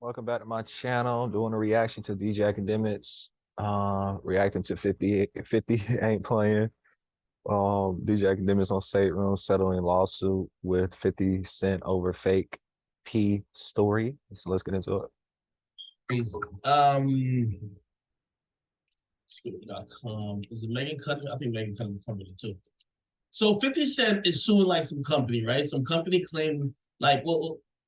Welcome back to my channel. Doing a reaction to DJ Akademiks. Reacting to 50 ain't playing. DJ Akademiks on Shaderoom settling lawsuit with 50 Cent over fake P story. So let's get into it. Crazy. Scoop.com. Is it Megan Cutting? I think Megan Cutting company too. So 50 Cent is suing like some company, right? Some company claimed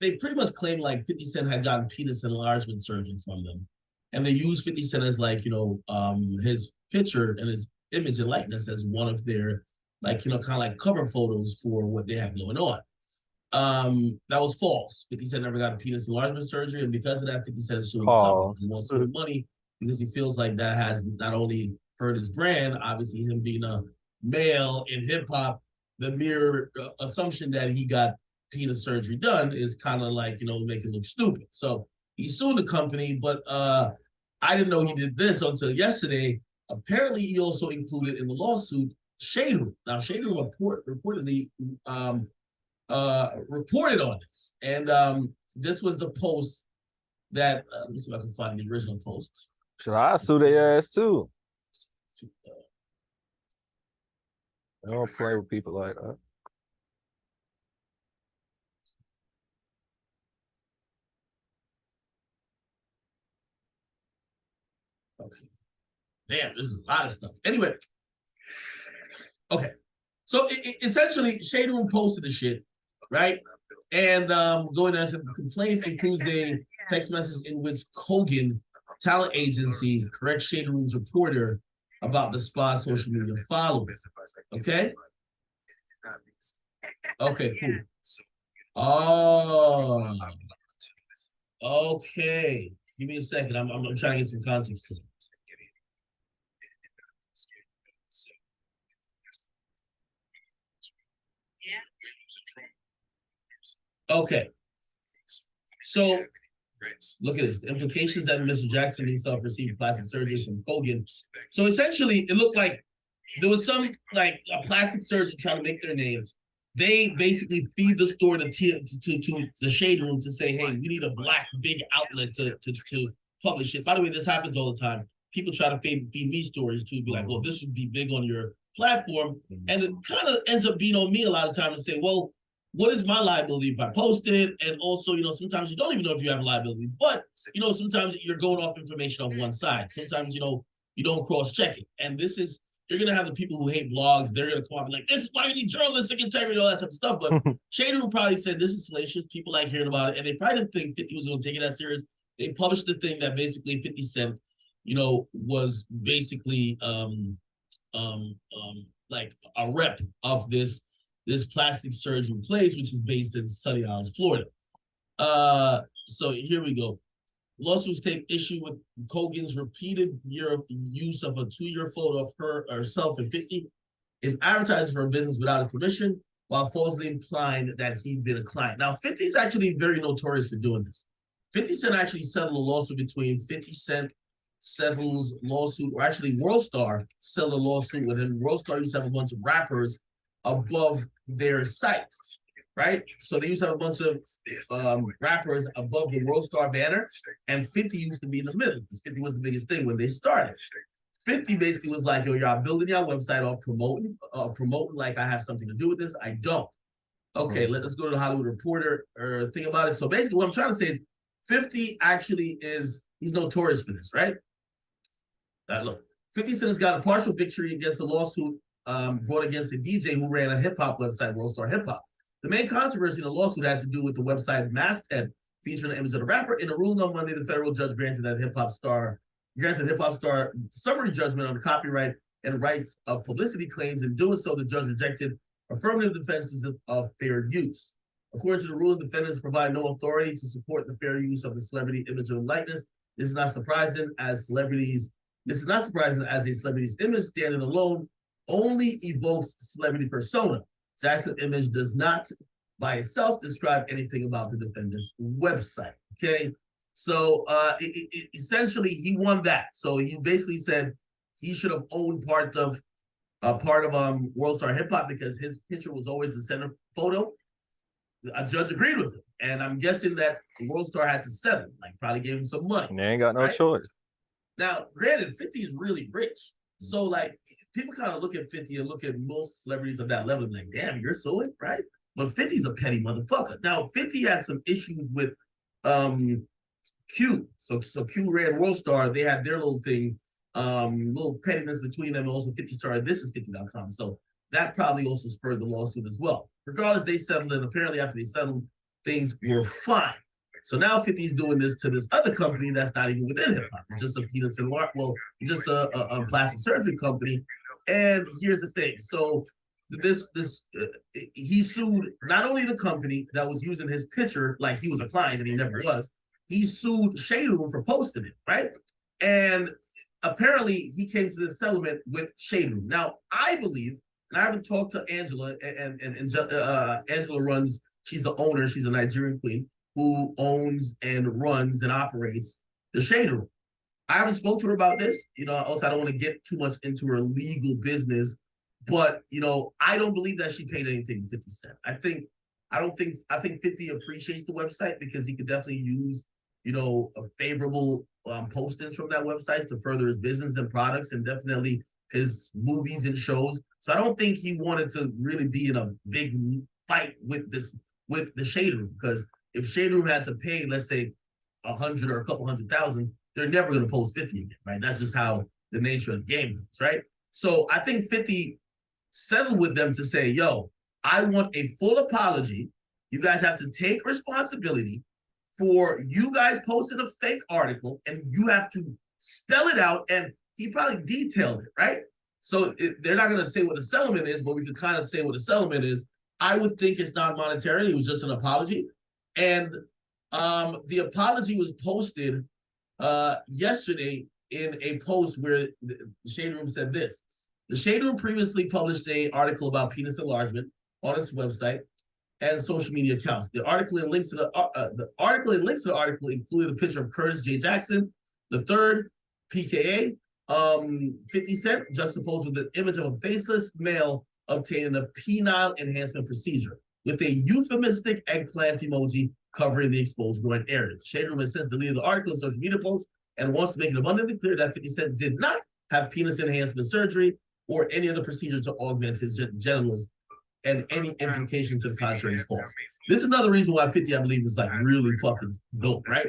they pretty much claimed like 50 Cent had gotten penis enlargement surgery from them. And they used 50 Cent as his picture and his image and likeness as one of their kind of like cover photos for what they have going on. That was false. 50 Cent never got a penis enlargement surgery, and because of that, 50 Cent is suing the company. He wants to get money because he feels like that has not only hurt his brand, obviously him being a male in hip hop, the mere assumption that he got penis surgery done is kind of like, make it look stupid. So he sued the company, but I didn't know he did this until yesterday. Apparently, he also included in the lawsuit Shaderoom. Now, Shaderoom reportedly reported on this, and this was the post that let me see if I can find the original post. Should I sue their ass too? I don't play with people like that. Okay. Damn, there's a lot of stuff. Anyway, okay. So essentially, Shaderoom posted the shit, right? And going as a complaint includes a text message in which Kogan talent agency corrects Shaderoom's reporter about the spa social media followers. Okay? Okay, cool. Oh. Okay. Give me a second. I'm trying to get some context to this. Okay. So look at this. The implications that Mr. Jackson himself received plastic surgery from Kogan. So essentially, it looked like there was some like a plastic surgeon trying to make their names. They basically feed the store to the Shaderoom to say, hey, we need a black big outlet to publish it. By the way, this happens all the time. People try to feed me stories too, be like, well, this would be big on your platform. And it kind of ends up being on me a lot of times to say, well, what is my liability if I post it? And also, sometimes you don't even know if you have a liability, but, sometimes you're going off information on one side. Sometimes, you don't cross-check it. And this is, you're going to have the people who hate blogs. They're going to come up and like, this is why you need journalistic integrity, all that type of stuff. But Shaderoom probably said, this is salacious. People like hearing about it. And they probably didn't think 50 was going to take it that serious. They published the thing that basically 50 Cent, was basically like a rep of this plastic surgery place, which is based in Sunny Isles, Florida. So here we go. Lawsuits take issue with Kogan's repeated use of a 2-year photo of herself and 50 in advertising for a business without his permission, while falsely implying that he'd been a client. Now, 50 is actually very notorious for doing this. 50 Cent actually settled a lawsuit between 50 Cent settles lawsuit, or actually WorldStar settled a lawsuit with him. WorldStar used to have a bunch of rappers above their site, right? So they used to have a bunch of rappers above the WorldStar banner, and 50 used to be in the middle, because 50 was the biggest thing when they started. 50 basically was like, yo, y'all building your website or promoting like I have something to do with this. I don't. Okay, let's go to the Hollywood Reporter or thing about it. So basically what I'm trying to say is 50 actually he's notorious for this, right? Look, 50 Cent has got a partial victory against a lawsuit brought against a DJ who ran a hip-hop website, WorldStar Hip Hop. The main controversy in the lawsuit had to do with the website Masthead, featuring the image of the rapper. In a ruling on Monday, the federal judge granted hip-hop star summary judgment on the copyright and rights of publicity claims. In doing so, the judge rejected affirmative defenses of fair use. According to the ruling, defendants provide no authority to support the fair use of the celebrity image or likeness. This is not surprising as a celebrity's image standing alone only evokes celebrity persona. Jackson's image does not by itself describe anything about the defendant's website. Okay, so essentially he won that. So he basically said he should have owned part of WorldStar Hip Hop because his picture was always the center photo. a judge agreed with him. And I'm guessing that World Star had to settle, like probably gave him some money. And they ain't got no right? choice. Now, granted, 50 is really rich. So, like, people kind of look at 50 and look at most celebrities of that level and like, damn, you're suing, right? But 50's a petty motherfucker. Now, 50 had some issues with Q. So Q ran World Star. They had their little thing, little pettiness between them. And also 50 started This Is 50.com. So that probably also spurred the lawsuit as well. Regardless, they settled it. Apparently, after they settled, things were fine. So now 50's doing this to this other company that's not even within hip hop. It's just a penis and just a plastic surgery company. And here's the thing. So he sued not only the company that was using his picture like he was a client and he never was. He sued Shaderoom for posting it, right? And apparently he came to this settlement with Shaderoom. Now I believe, and I haven't talked to Angela, and Angela runs. She's the owner. She's a Nigerian queen who owns and runs and operates the Shaderoom. I haven't spoke to her about this. Also I don't want to get too much into her legal business, but I don't believe that she paid anything 50 Cent. I think 50 appreciates the website because he could definitely use, a favorable postings from that website to further his business and products and definitely his movies and shows. So I don't think he wanted to really be in a big fight with the Shaderoom, because if Shaderoom had to pay, let's say, 100 or a couple 100,000, they're never going to post 50 again, right? That's just how the nature of the game is, right? So I think 50 settled with them to say, yo, I want a full apology. You guys have to take responsibility for you guys posting a fake article, and you have to spell it out. And he probably detailed it, right? So they're not going to say what the settlement is, but we can kind of say what the settlement is. I would think it's not monetary. It was just an apology. And the apology was posted yesterday in a post where the Shaderoom said this. The Shaderoom previously published an article about penis enlargement on its website and social media accounts. The article and links to the article included a picture of Curtis J. Jackson, the third, PKA, 50 Cent, juxtaposed with the image of a faceless male obtaining a penile enhancement procedure with a euphemistic eggplant emoji covering the exposed groin area. Shaderoom has since deleted the article and social media posts and wants to make it abundantly clear that 50 Cent did not have penis enhancement surgery or any other procedure to augment his genitals, and any implication to the contrary is false. This is another reason why 50, I believe, is like really fucking dope, right?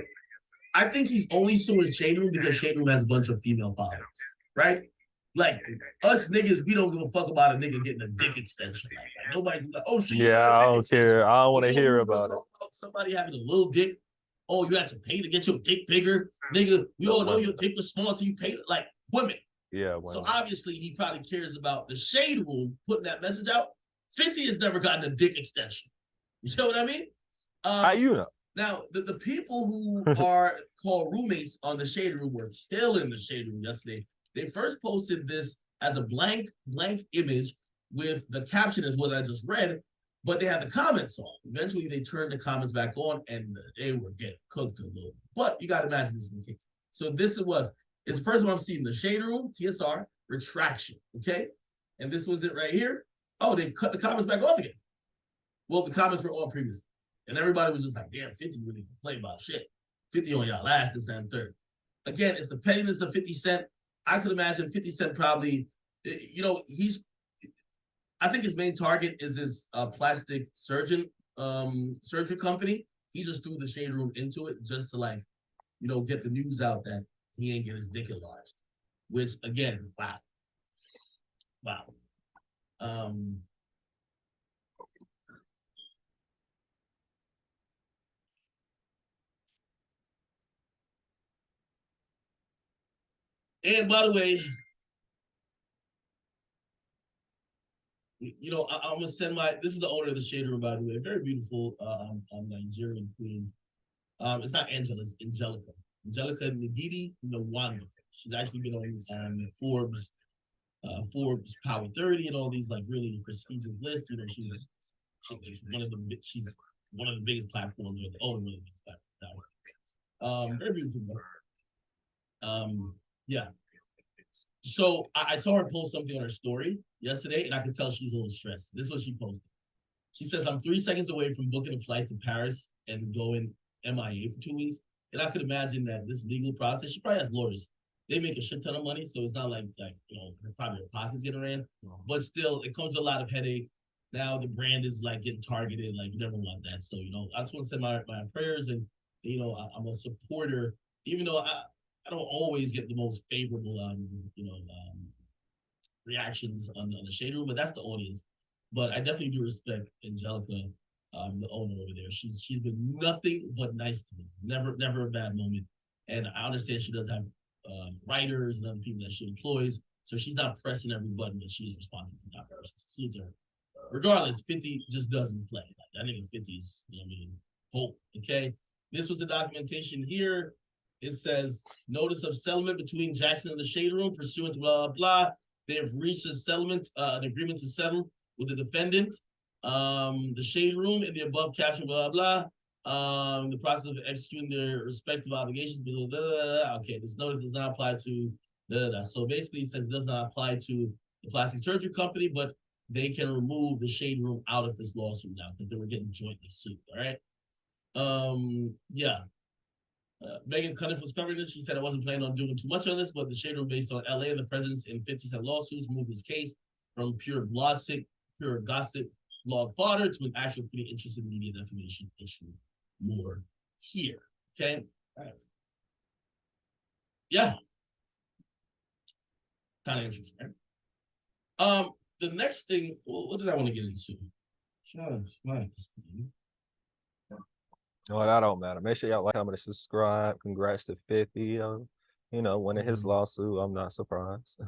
I think he's only suing Shaderoom because Shaderoom has a bunch of female followers, right? Like us niggas, we don't give a fuck about a nigga getting a dick extension. Like nobody, like, oh shit. Yeah, I don't care. I don't want to hear about it. Somebody having a little dick. Oh, you have to pay to get your dick bigger, nigga. We all know your dick was small until you pay. Like women. Yeah. So obviously he probably cares about the Shaderoom putting that message out. 50 has never gotten a dick extension. You know what I mean? How you know? Now, the people who are called roommates on the Shaderoom were killing the Shaderoom yesterday. They first posted this as a blank image with the caption is what I just read, but they had the comments on. Eventually, they turned the comments back on, and they were getting cooked a little. But you got to imagine this is the case. So this it's the first one I've seen the Shaderoom, TSR, retraction, okay? And this was it right here. Oh, they cut the comments back off again. Well, the comments were on previously. And everybody was just like, damn, 50 really complain about shit. 50 on y'all last, this, and third. Again, it's the pettiness of 50 Cent. I could imagine 50 Cent probably, I think his main target is his plastic surgery company. He just threw the Shaderoom into it just to get the news out that he ain't get his dick enlarged. Which again, wow. And by the way, I'm gonna send this is the owner of the Shaderoom, by the way, very beautiful Nigerian queen. It's not Angela, it's Angelica. Angelica Ndidi, wonderful. She's actually been on Forbes Power 30 and all these really prestigious lists. She's one of the biggest platforms, or the owner of the biggest platform. Very beautiful. Yeah. So I saw her post something on her story yesterday, and I could tell she's a little stressed. This is what she posted. She says, I'm 3 seconds away from booking a flight to Paris and going MIA for 2 weeks. And I could imagine that this legal process, she probably has lawyers. They make a shit ton of money, so it's not like probably her pockets getting ran. But still, it comes with a lot of headache. Now the brand is like getting targeted, like you never want that. So, I just want to send my prayers, and I'm a supporter, even though I don't always get the most favorable reactions on the shade room, but that's the audience. But I definitely do respect Angelica, the owner over there. She's been nothing but nice to me. Never a bad moment. And I understand she does have writers and other people that she employs, so she's not pressing every button, but she is responsible for that person. Salute to her. Regardless, 50 just doesn't play. Like, I think 50 is, hope. Okay. This was the documentation here. It says notice of settlement between Jackson and the Shade Room pursuant to blah blah blah. They have reached a settlement, an agreement to settle with the defendant, the Shade Room, in the above caption, blah blah blah. The process of executing their respective obligations. Blah, blah, blah, blah. Okay, this notice does not apply to. Blah, blah, blah. So basically, it says it does not apply to the plastic surgery company, but they can remove the Shade Room out of this lawsuit now because they were getting jointly sued. All right. Yeah. Megan Cunningham was covering this. She said I wasn't planning on doing too much on this, but the Shade Room, based on LA and the president's in 50 Cent lawsuits, moved this case from pure gossip blog fodder to an actual pretty interesting media defamation issue. More here. Okay. All right. Yeah. Kind of interesting. Right? The next thing, what did I want to get into? No, that don't matter. Make sure y'all like, comment, and subscribe. Congrats to 50. Winning his lawsuit. I'm not surprised.